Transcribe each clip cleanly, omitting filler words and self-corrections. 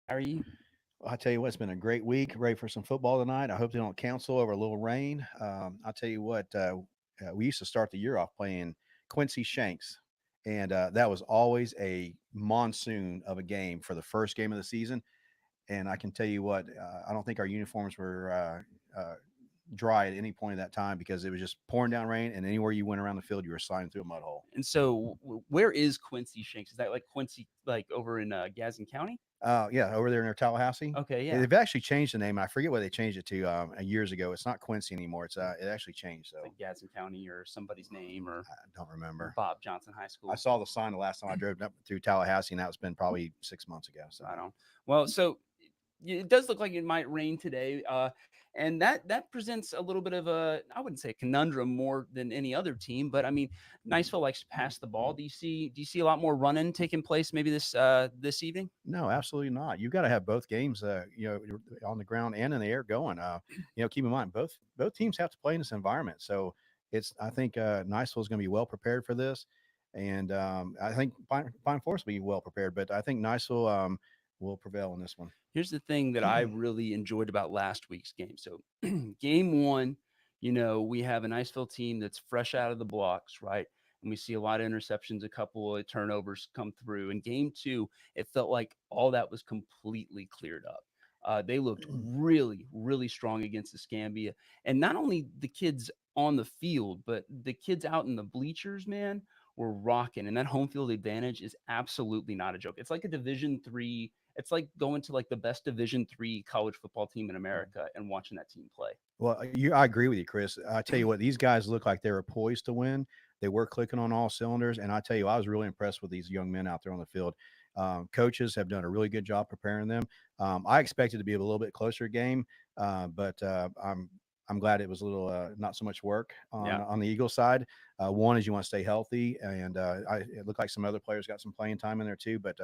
How are you? I tell you what, it's been a great week. Ready for some football tonight. I hope they don't cancel over a little rain. I'll tell you what, we used to start the year off playing Quincy Shanks, and that was always a monsoon of a game for the first game of the season. And I can tell you what, I don't think our uniforms were dry at any point at that time because it was just pouring down rain, and anywhere you went around the field, you were sliding through a mud hole. And so, where is Quincy Shanks? Is that like Quincy, like over in Gadsden County? Yeah, over there near Tallahassee. Okay, yeah. They've actually changed the name. I forget what they changed it to years ago. It's not Quincy anymore. It actually changed. It's So like Gadsden County or somebody's name or I don't remember. Bob Johnson High I School. saw the sign the last time I drove up through Tallahassee, and that's been probably 6 months ago. So I don't. Well, so it does look like it might rain today, and that presents a little bit of a, I wouldn't say a conundrum more than any other team, but I mean, Niceville likes to pass the ball. Do you see a lot more running taking place maybe this evening? no, absolutely not. You've got to have both games, on the ground and in the air going. Keep in mind both teams have to play in this environment. So I think Niceville is going to be well prepared for this, and I think Pine Forest will be well prepared. But I think Niceville will prevail in this one. Here's the thing that I really enjoyed about last week's game. So, game one, we have a Niceville team that's fresh out of the blocks, right? And we see a lot of interceptions, a couple of turnovers come through. In game two, it felt like all that was completely cleared up. They looked really, really strong against the Scambia. And not only the kids on the field, but the kids out in the bleachers, man, were rocking. And that home field advantage is absolutely not a joke. It's like a Division 3. It's like going to like the best Division 3 college football team in America and watching that team play. Well, I agree with you, Chris. I tell you what, these guys look like they were poised to win. They were clicking on all cylinders, and I tell you, I was really impressed with these young men out there on the field. Coaches have done a really good job preparing them. I expected to be a little bit closer game, but I'm glad it was a little not so much work Yeah. on the Eagle side. One is you want to stay healthy, and it looked like some other players got some playing time in there too. But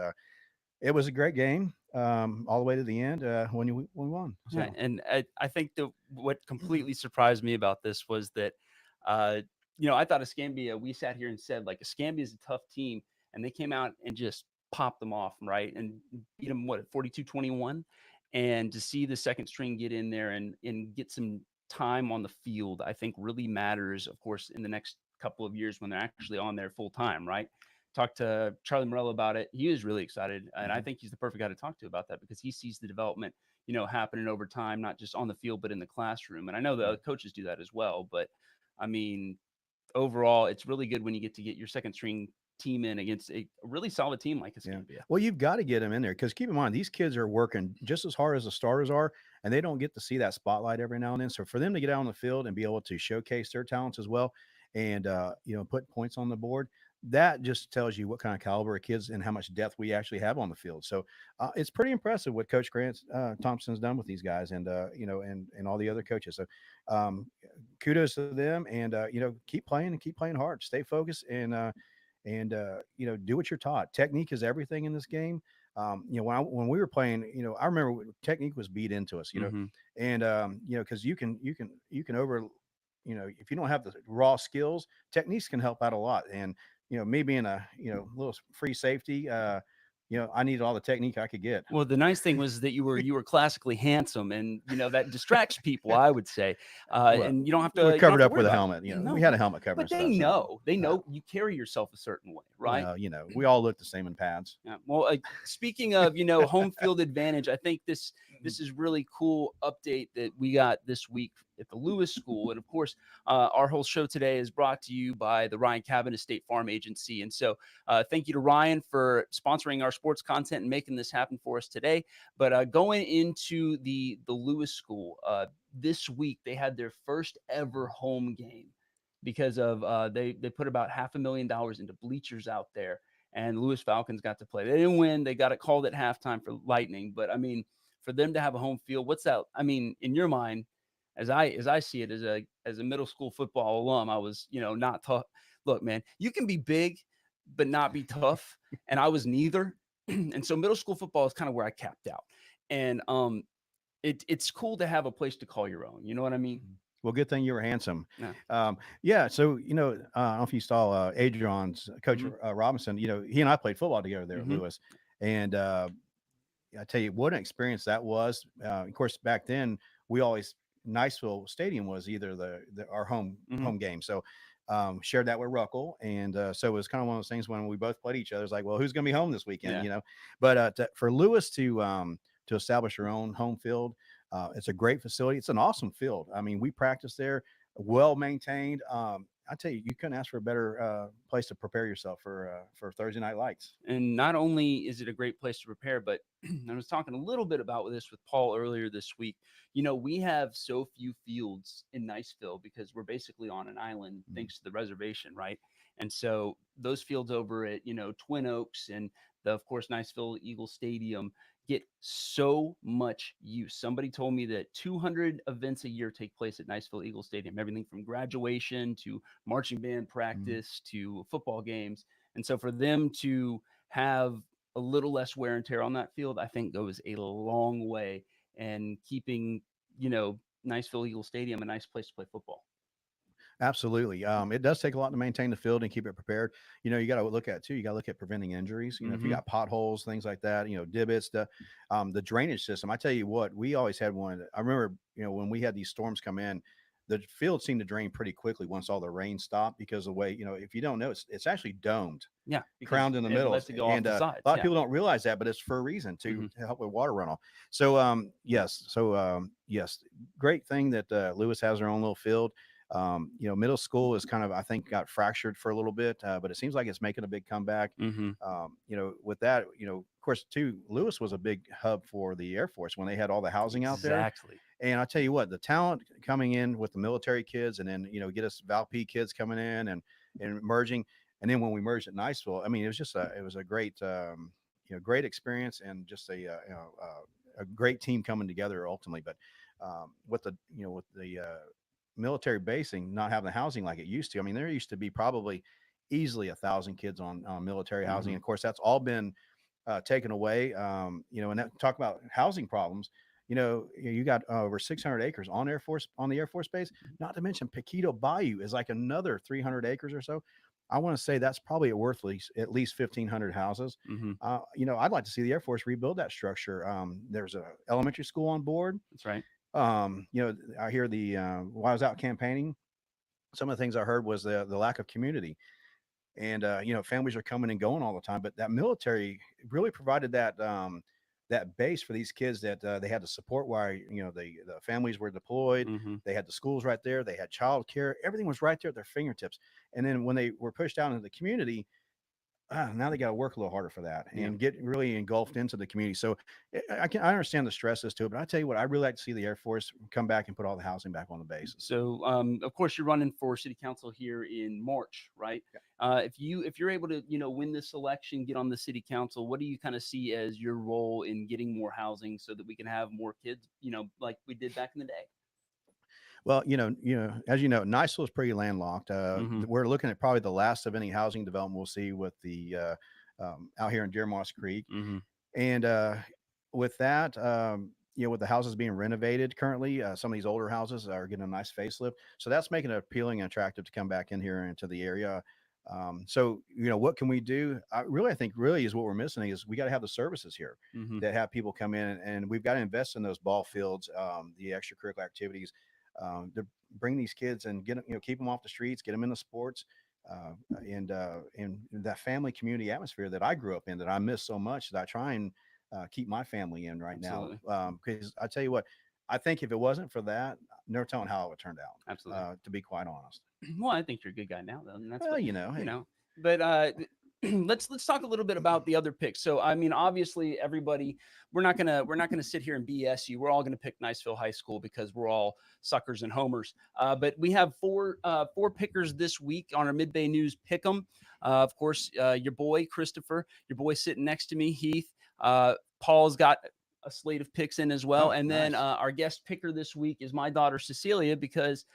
it was a great game all the way to the end when we won. Yeah, So. and I think what completely surprised me about this was that, uh, I thought Escambia. We sat here and said like Escambia is a tough team, and they came out and just popped them off, right, and beat them what 42-21, and to see the second string get in there and get some time on the field, I think really matters. Of course, in the next couple of years when they're actually on there full time, right? Talked to Charlie Morello about it. He was really excited, and I Mhm. think he's the perfect guy to talk to about that because he sees the development happening over time, not just on the field, but in the classroom. And I know the other coaches do that as well. But I mean, overall, it's really good when you get your second string team in against a really solid team like Yeah. Escambia. Well, you've got to get them in there because keep in mind, these kids are working just as hard as the starters are, and they don't get to see that spotlight every now and then. So for them to get out on the field and be able to showcase their talents as well and, put points on the board, that just tells you what kind of caliber of kids and how much depth we actually have on the field. So it's pretty impressive what Coach Grant Thompson's done with these guys and all the other coaches. So um, kudos to them and, keep playing and keep playing hard, stay focused and do what you're taught. Technique is everything in this game. When we were playing, I remember technique was beat into us, Hmm. and because you can over, if you don't have the raw skills, techniques can help out a lot. And me being a little free safety, I needed all the technique I could get. Well, the nice thing was that you were classically handsome, and that distracts people. I would say, Well, and you don't have we're to you don't have covered to up worry with a about it. helmet. We No, had but a helmet cover but and they stuff. So know they know you carry yourself a certain way, right? well, we all look the same in pads. Yeah. Well, speaking of home field advantage, I think this is really cool update that we got this week at the Lewis School, and of course, our whole show today is brought to you by the Ryan Cabin State Farm Agency. And so, thank you to Ryan for sponsoring our sports content and making this happen for us today. But going into the Lewis School this week, they had their first ever home game because of they put about $500,000 into bleachers out there, and Lewis Falcons got to play. They didn't win. They got it called at halftime for Lightning. But I mean, for them to have a home field, what's that? I mean, in your mind, as I see it as a middle school football alum, I was not tough. Look, man, you can be big but not be tough, and I was neither. And so middle school football is kind of where I capped out. And it's cool to have a place to call your own. You know what I mean? Well, good thing you were handsome. Yeah. Yeah. So, I don't know if you saw Adrian's coach Hmm. Robinson. He and I played football together there at Hmm. Lewis, and I tell you what an experience that was. Of course, back then we always Niceville Stadium was either our Mhm. home game. So shared that with Ruckle, and so it was kind of one of those things when we both played each other. It's like, well, who's going to be home this weekend? Yeah. You know, but for Lewis to establish her own home field, it's a great facility. It's an awesome field. I mean, we practice there, well maintained. I tell you, you couldn't ask for a better place to prepare yourself for Thursday night lights. And not only is it a great place to prepare, but I was talking a little bit about this with Paul earlier this week. You know, we have so few fields in Niceville because we're basically on an island Mhm. thanks to the reservation, right? And so those fields over at, Twin Oaks and of course, Niceville Eagle Stadium get so much use. Somebody told me that 200 events a year take place at Niceville Eagle Stadium, everything from graduation to marching band Mhm. practice to football games. And so for them to have a little less wear and tear on that field, I think goes a long way and keeping, Niceville Eagle Stadium a nice place to play football. Absolutely. It does take a lot to maintain the field and keep it prepared. You know, you got to look at too. You got to look at preventing injuries. You know, if you Hmm. got potholes, things like that. You know, divots, the drainage system. I tell you what, we always had one. I remember, you know, when we had these storms come in, the field seemed to drain pretty quickly once all the rain stopped because of the way, you know, if you don't know, it's actually domed, Yeah, because crowned in the it middle, lets it go off and the a sides. lot of Yeah. people don't realize that, but it's for a reason Hmm. to help with water runoff. So, yes, great thing that Lewis has their own little field. You know, middle school is kind of, I think, got fractured for a little bit, but it seems like it's making a big comeback. Hmm. You know, with that, you know, of course, too, Lewis was a big hub for the Air Force when they had all the housing out there. Exactly. And I tell you what, the talent coming in with the military kids, and then get us Valp kids coming in and merging, and then when we merged at Niceville, I mean, it was a great great experience, and just a great team coming together ultimately. But with the military basing not having the housing like it used to, I mean, there used to be probably easily 1,000 kids on military housing. Hmm. And of course, that's all been taken away. And that, talk about housing problems. You got over 600 acres on the Air Force Base. Not to mention Paquito Bayou is like another 300 acres or so. I want to say that's probably worth at least 1,500 houses. Hmm. I'd like to see the Air Force rebuild that structure. There's a elementary school on board. That's right. I hear while I was out campaigning, some of the things I heard was the lack of community, and families are coming and going all the time. But that military really provided that base for these kids that they had to support while the families were deployed. Hmm. They had the schools right there. They had child care. Everything was right there at their fingertips. And then when they were pushed out into the community, now they got to work a little harder for that Yeah. and get really engulfed into the community. So I understand the stresses to it, but I tell you what, I really like to see the Air Force come back and put all the housing back on the bases. So, of course, you're running for city council here in March, right? Yeah. If you're able to, win this election, get on the city council, what do you kind of see as your role in getting more housing so that we can have more kids, like we did back in the day? Well, as you know, Niceville is pretty landlocked. Hmm. We're looking at probably the last of any housing development we'll see with the out here in Deer Moss Creek, Hmm. and with that, with the houses being renovated currently, some of these older houses are getting a nice facelift, so that's making it appealing and attractive to come back in here into the area. So what can we do? I think really is what we're missing is we got to have the services here Hmm. that have people come in, and we've got to invest in those ball fields, the extracurricular activities, to bring these kids and get them, keep them off the streets, get them into sports, and that family community atmosphere that I grew up in that I miss so much that I try and keep my family in right now. Absolutely. Because I tell you what, I think if it wasn't for that, never telling how it would turn out. Absolutely. To be quite honest. Well, I think you're a good guy now, though, and that's Well, what hey, But let's talk a little bit about the other picks. So, I mean, obviously, everybody, we're not gonna sit here and BS you. We're all gonna pick Niceville High School because we're all suckers and homers. But we have four pickers this week on our Midbay News Pick'em. Of course, your boy Christopher, your boy sitting next to me, Heath. Paul's got a slate of picks in as well, oh, and then nice. our guest picker this week is my daughter Cecilia because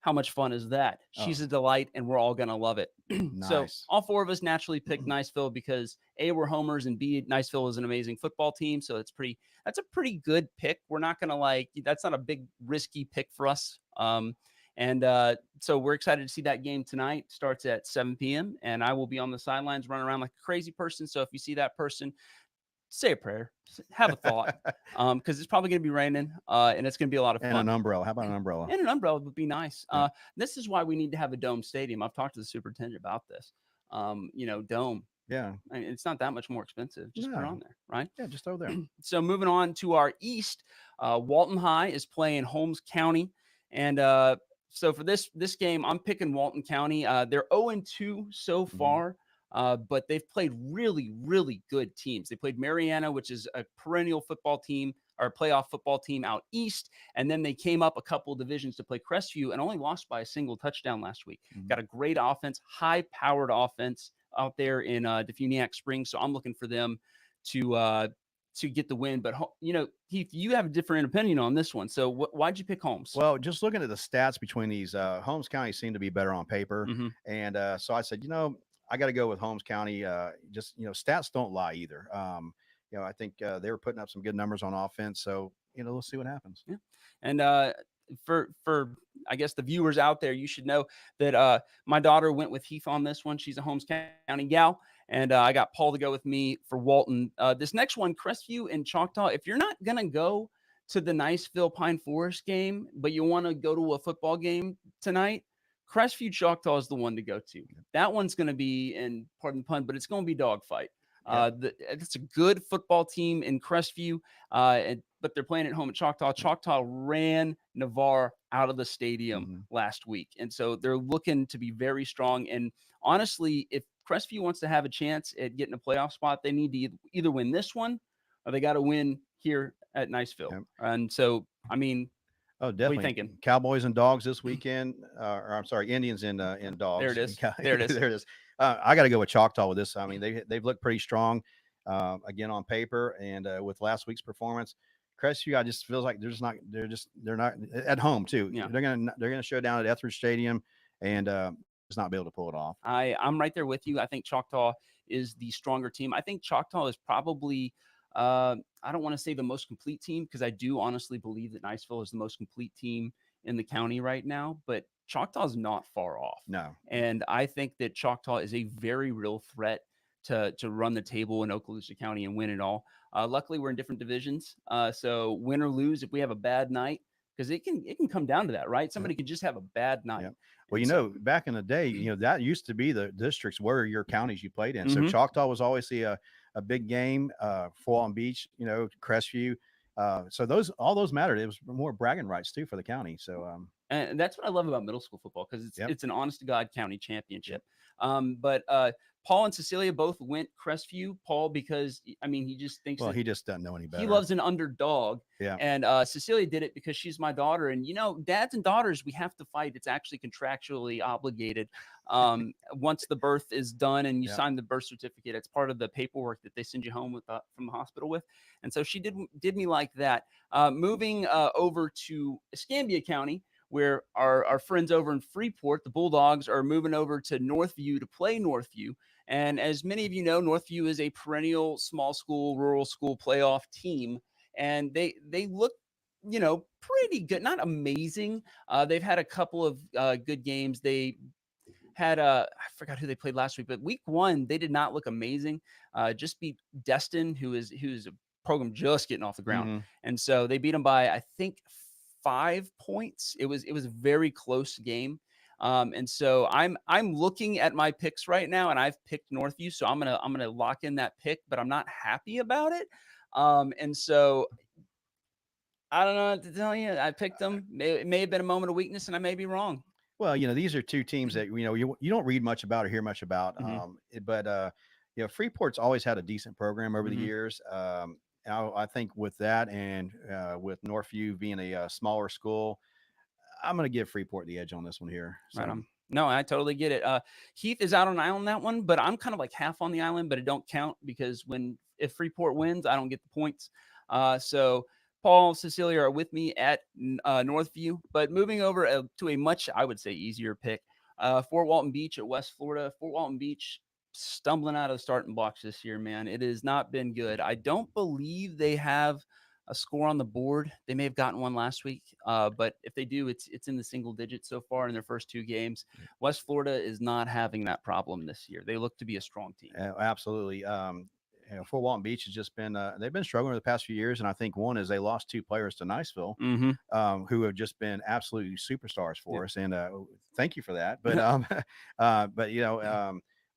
how much fun is that? Oh, She's a delight, and we're all gonna love it. So nice. all four of us naturally picked Niceville because A, we're homers, and B, Niceville is an amazing football team. So that's a pretty good pick. We're not gonna that's not a big risky pick for us. And so we're excited to see that game tonight. Starts at 7 p.m. and I will be on the sidelines running around like a crazy person. So if you see that person, say a prayer, have a thought, because it's probably going to be raining, and it's going to be a lot of And fun. an umbrella. How about an umbrella? And an umbrella would be nice. Yeah. This is why we need to have a dome stadium. I've talked to the superintendent about this. Dome. Yeah. I mean, it's not that much more expensive. Just put it No. on there, right? Yeah, just over there. So moving on to our east, Walton High is playing Holmes County, and so for this game, I'm picking Walton County. They're 0-2 so far, but they've played really really good teams. They played Mariana, which is a perennial football team or playoff football team out east, and then they came up a couple divisions to play Crestview and only lost by a single touchdown last week. Got a great offense, high powered offense out there in Defuniak Springs, so I'm looking for them to get the win. But Heath, you have a different opinion on this one. So why'd you pick Holmes? Well, just looking at the stats between these, Holmes County seem to be better on paper, Mhm. and so I said, I got to go with Holmes County. Just stats don't lie either. I think they were putting up some good numbers on offense, so we'll see what happens. Yeah. And for I guess the viewers out there, you should know that my daughter went with Heath on this one. She's a Holmes County gal, and I got Paul to go with me for Walton. This next one, Crestview and Choctaw. If you're not gonna go to the Niceville Pine Forest game, but you want to go to a football game tonight, Crestview Choctaw is the one to go to. That one's going to be, and pardon the pun, but it's going to be dogfight. It's a good football team in Crestview, but they're playing at home at Choctaw. Choctaw ran Navarre out of the stadium last week, and so they're looking to be very strong. And honestly, if Crestview wants to have a chance at getting a playoff spot, they need to either win this one or they got to win here at Niceville. Yep. And so, I mean, Oh, what are definitely. you thinking? Cowboys and dogs this weekend, or I'm sorry, Indians and dogs. There it is. There it is. There it is. I got to go with Choctaw with this. I mean, they've looked pretty strong, again on paper, and with last week's performance, Crestview, I just feels like they're not at home too. Yeah. They're gonna show down at Etheridge Stadium, and just not be able to pull it off. I'm right there with you. I think Choctaw is the stronger team. I think Choctaw is probably I don't want to say the most complete team because I do honestly believe that Niceville is the most complete team in the county right now, but Choctaw is not far off. No. And I think that Choctaw is a very real threat to run the table in Okaloosa County and win it all. Luckily, we're in different divisions, so win or lose, if we have a bad night, because it can come down to that, right? Somebody can just have a bad night. Yep. Well, back in the day, that used to be the districts were your counties you played in. So Choctaw was obviously a big game, Walton Beach, Crestview. So all those mattered. It was more bragging rights too for the county. So and that's what I love about middle school football because it's an honest to God county championship. But Paul and Cecilia both went Crestview. Paul because he just thinks he just doesn't know any better. He loves an underdog. Yeah. And Cecilia did it because she's my daughter. And dads and daughters, we have to fight. It's actually contractually obligated. Once the birth is done and you sign the birth certificate, it's part of the paperwork that they send you home with from the hospital with. And so she did me like that. Moving over to Escambia County, where our friends over in Freeport, the Bulldogs, are moving over to Northview to play Northview. And as many of you know, Northview is a perennial small school, rural school playoff team. And they look, pretty good. Not amazing. They've had a couple of good games. They had I forgot who they played last week, but week 1, they did not look amazing. Just beat Destin, who's a program just getting off the ground. And so they beat them by, I think, 5 points. It was a very close game. And so I'm looking at my picks right now, and I've picked Northview, so I'm gonna lock in that pick, but I'm not happy about it. And so I don't know what to tell you. I picked them. It may have been a moment of weakness, and I may be wrong. Well, these are two teams that you don't read much about or hear much about. But Freeport's always had a decent program over the years. I think with that and with Northview being a smaller school, I'm going to give Freeport the edge on this one here. So. Right on. No, I totally get it. Heath is out on an island that one, but I'm kind of like half on the island, but it don't count because if Freeport wins, I don't get the points. So Paul, Cecilia are with me at Northview, but moving over to a much, I would say, easier pick. Fort Walton Beach at West Florida. Fort Walton Beach stumbling out of the starting blocks this year, man. It has not been good. I don't believe they have a score on the board. They may have gotten one last week, but if they do, it's in the single digits so far in their first 2 games. West Florida is not having that problem this year. They look to be a strong team. Absolutely. Fort Walton Beach has just been they've been struggling over the past few years, and I think one is they lost 2 players to Niceville, Mm-hmm. who have just been absolutely superstars for Yeah. us, and thank you for that. But but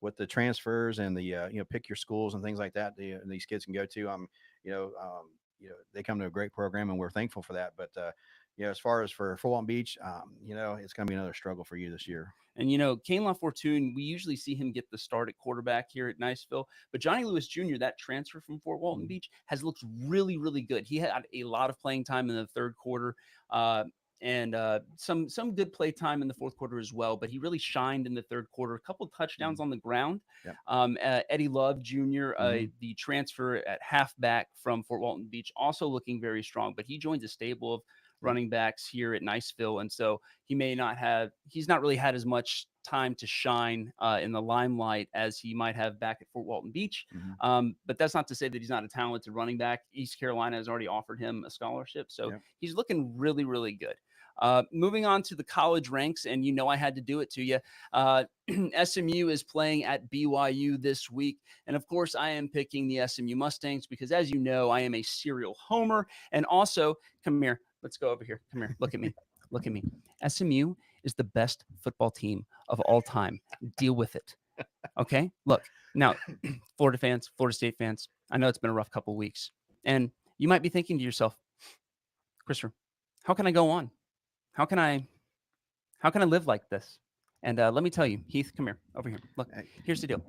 with the transfers and the pick your schools and things like that, these kids can go to, they come to a great program, and we're thankful for that. But as far as for Fort Walton Beach, it's going to be another struggle for you this year. And, Kane LaFortune, we usually see him get the start at quarterback here at Niceville. But Johnny Lewis Jr., that transfer from Fort Walton Beach, has looked really, really good. He had a lot of playing time in the third quarter and some good play time in the fourth quarter as well. But he really shined in the third quarter. A couple of touchdowns on the ground. Yep. Eddie Love Jr., the transfer at halfback from Fort Walton Beach, also looking very strong. But he joins a stable of running backs here at Niceville, and so he's not really had as much time to shine in the limelight as he might have back at Fort Walton Beach. But that's not to say that he's not a talented running back. East Carolina has already offered him a scholarship, so he's looking really, really good. Moving on to the college ranks, and I had to do it to you. SMU is playing at BYU this week, and of course I am picking the SMU Mustangs because, as you know, I am a serial homer. And also, come here, let's go over here. Come here, look at me. Look at me. SMU is the best football team of all time. Deal with it. Okay? Look, now, Florida fans, Florida State fans, I know it's been a rough couple of weeks. And you might be thinking to yourself, Christopher, how can I go on? How can I live like this? And let me tell you, Heath, come here, over here. Look, here's the deal.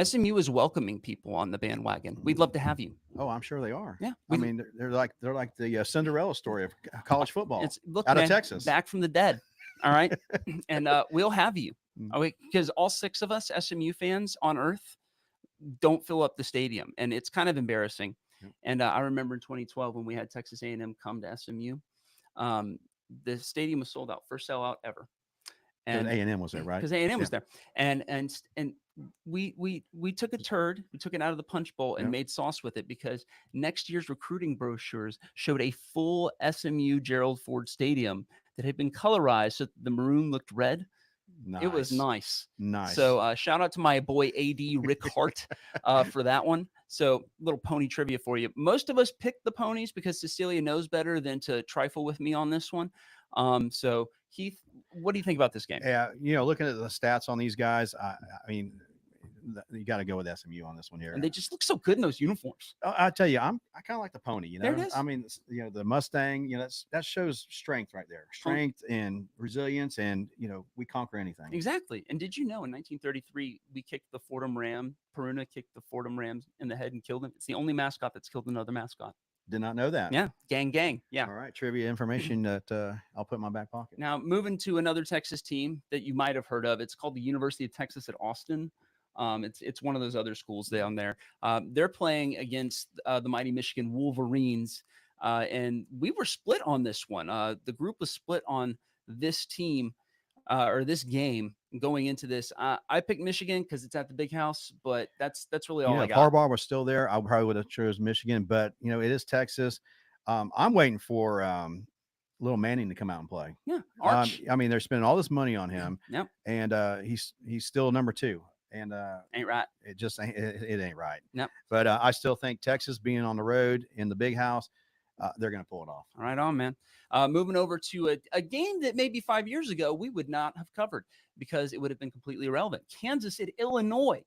SMU is welcoming people on the bandwagon. We'd love to have you. Oh, I'm sure they are. Yeah. I mean, they're like the Cinderella story of college football. Look, out man, of Texas, back from the dead. All right, and we'll have you. Okay, because all 6 of us SMU fans on Earth don't fill up the stadium, and it's kind of embarrassing. And I remember in 2012 when we had Texas A&M come to SMU, the stadium was sold out, first sellout ever. And A&M was there, right? Because A&M was there, and we took a turd, we took it out of the punch bowl and made sauce with it, because next year's recruiting brochures showed a full SMU Gerald Ford Stadium that had been colorized so the maroon looked red. Nice. It was nice. Nice. So shout out to my boy AD Rick Hart for that one. So little pony trivia for you. Most of us picked the ponies because Cecilia knows better than to trifle with me on this one. So Heath, what do you think about this game? Yeah, looking at the stats on these guys, I mean, you got to go with SMU on this one here. And they just look so good in those uniforms. I tell you, I kind of like the pony. There it is. I mean, the Mustang. That shows strength right there, strength and resilience, and we conquer anything. Exactly. And did you know in 1933 we kicked the Fordham Ram? Peruna kicked the Fordham Rams in the head and killed him. It's the only mascot that's killed another mascot. Did not know that. Yeah, gang. Yeah. All right, trivia information that I'll put in my back pocket. Now, moving to another Texas team that you might have heard of. It's called the University of Texas at Austin. It's one of those other schools down there. They're playing against the mighty Michigan Wolverines, and we were split on this one. The group was split on this team or this game going into this. I picked Michigan because it's at the Big House, but that's really all I got. If Harbaugh was still there, I probably would have chose Michigan, but it is Texas. I'm waiting for little Manning to come out and play. Yeah, Arch. I mean, they're spending all this money on him. Yep. And he's still number 2. And ain't right. It just ain't. It ain't right. Yep. But I still think Texas being on the road in the Big House, they're going to pull it off. Right on, man. Moving over to a game that maybe 5 years ago we would not have covered because it would have been completely irrelevant. Kansas at Illinois.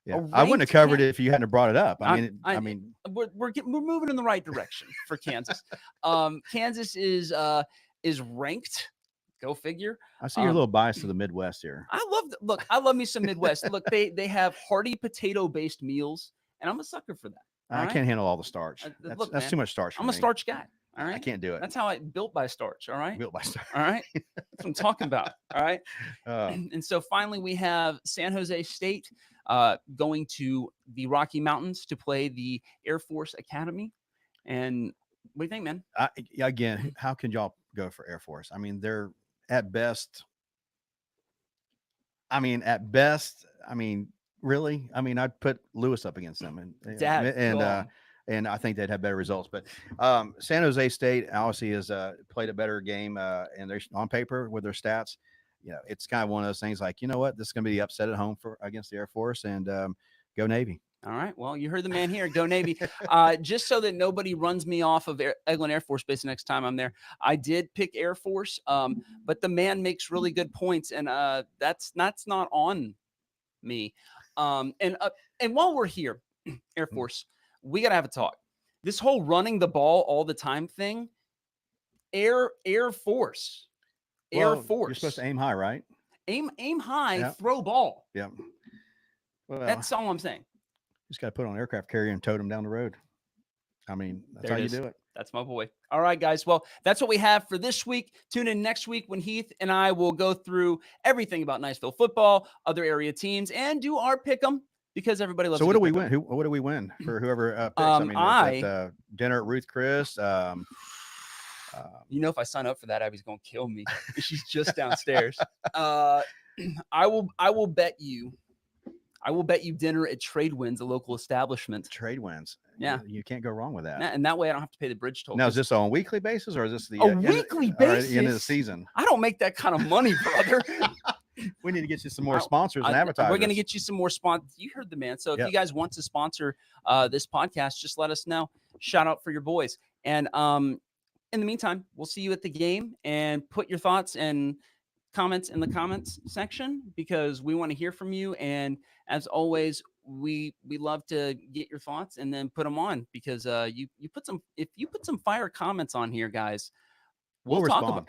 Yeah, I wouldn't have covered it if you hadn't brought it up. I mean, we're moving in the right direction for Kansas. Kansas is ranked. Go figure. I see you're a little biased to the Midwest here. I love me some Midwest. Look, they have hearty potato-based meals, and I'm a sucker for that. I can't handle all the starch. That's too much starch. I'm a starch guy. All right. I can't do it. That's how I built by starch. All right. Built by starch. All right. That's what I'm talking about. All right. And so finally we have San Jose State going to the Rocky Mountains to play the Air Force Academy. And what do you think, man? Again, how can y'all go for Air Force? I mean, they're at best. Really? I mean, I'd put Lewis up against them, and I think they'd have better results. But San Jose State obviously has played a better game, and they're on paper with their stats. It's kind of one of those things like, this is going to be the upset at home against the Air Force, and go Navy. All right. Well, you heard the man here. Go Navy. Just so that nobody runs me off of Eglin Air Force Base next time I'm there. I did pick Air Force, but the man makes really good points, and that's not on me. And while we're here, Air Force, we gotta have a talk. This whole running the ball all the time thing. Air Force. You're supposed to aim high, right? Aim high, Yep. throw ball. Yeah. Well, That's all I'm saying. just got to put on an aircraft carrier and tote them down the road. I mean, that's how you do it. That's my boy. All right, guys. Well, that's what we have for this week. Tune in next week when Heath and I will go through everything about Niceville football, other area teams, and do our pick 'em because everybody loves. So what do we win? What do we win for whoever picks? I mean, is that, dinner at Ruth Chris. You know, if I sign up for that, Abby's gonna kill me. She's just downstairs. I will bet you. I will bet you dinner at Trade Winds, a local establishment. Trade Winds. Yeah. You can't go wrong with that. And that way I don't have to pay the bridge toll. Now, is this on a weekly basis or is this the weekly basis? End of the season? I don't make that kind of money, brother. We need to get you some more sponsors and advertisers. We're going to get you some more sponsors. You heard the man. So if you guys want to sponsor this podcast, just let us know. Shout out for your boys. And in the meantime, we'll see you at the game, and put your thoughts and comments in the comments section because we want to hear from you. And as always, we love to get your thoughts and then put them on because if you put some fire comments on here, guys, we'll respond.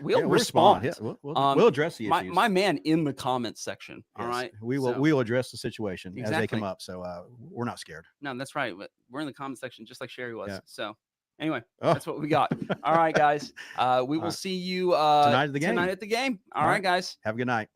Yeah, we'll address the issues. My man in the comments section. Yes, all right. We will address the situation as they come Exactly. up. So we're not scared. No, that's right. But we're in the comment section just like Sherry was. Yeah. So anyway, that's what we got. All right, guys. We will see you tonight at the game. All right, guys. Have a good night.